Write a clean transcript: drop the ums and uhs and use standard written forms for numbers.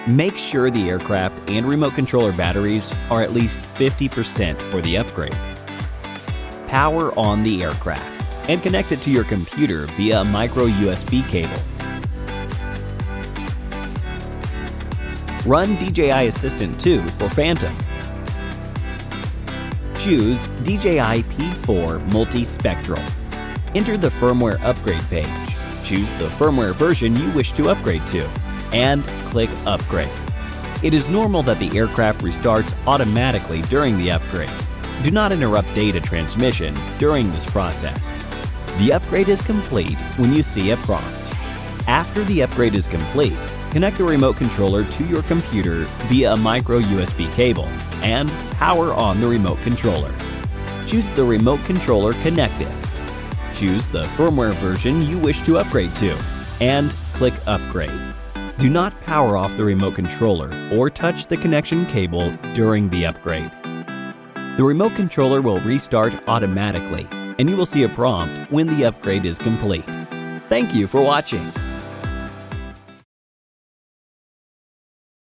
Make sure the aircraft and remote controller batteries are at least 50% for the upgrade. Power on the aircraft and connect it to your computer via a micro USB cable. Run DJI Assistant 2 for Phantom. Choose DJI P4 Multispectral. Enter the firmware upgrade page. Choose the firmware version you wish to upgrade to, and click Upgrade. It is normal that the aircraft restarts automatically during the upgrade. Do not interrupt data transmission during this process. The upgrade is complete when you see a prompt. After the upgrade is complete, connect the remote controller to your computer via a micro USB cable and power on the remote controller. Choose the remote controller connected. Choose the firmware version you wish to upgrade to and click Upgrade. Do not power off the remote controller or touch the connection cable during the upgrade. The remote controller will restart automatically and you will see a prompt when the upgrade is complete. Thank you for watching.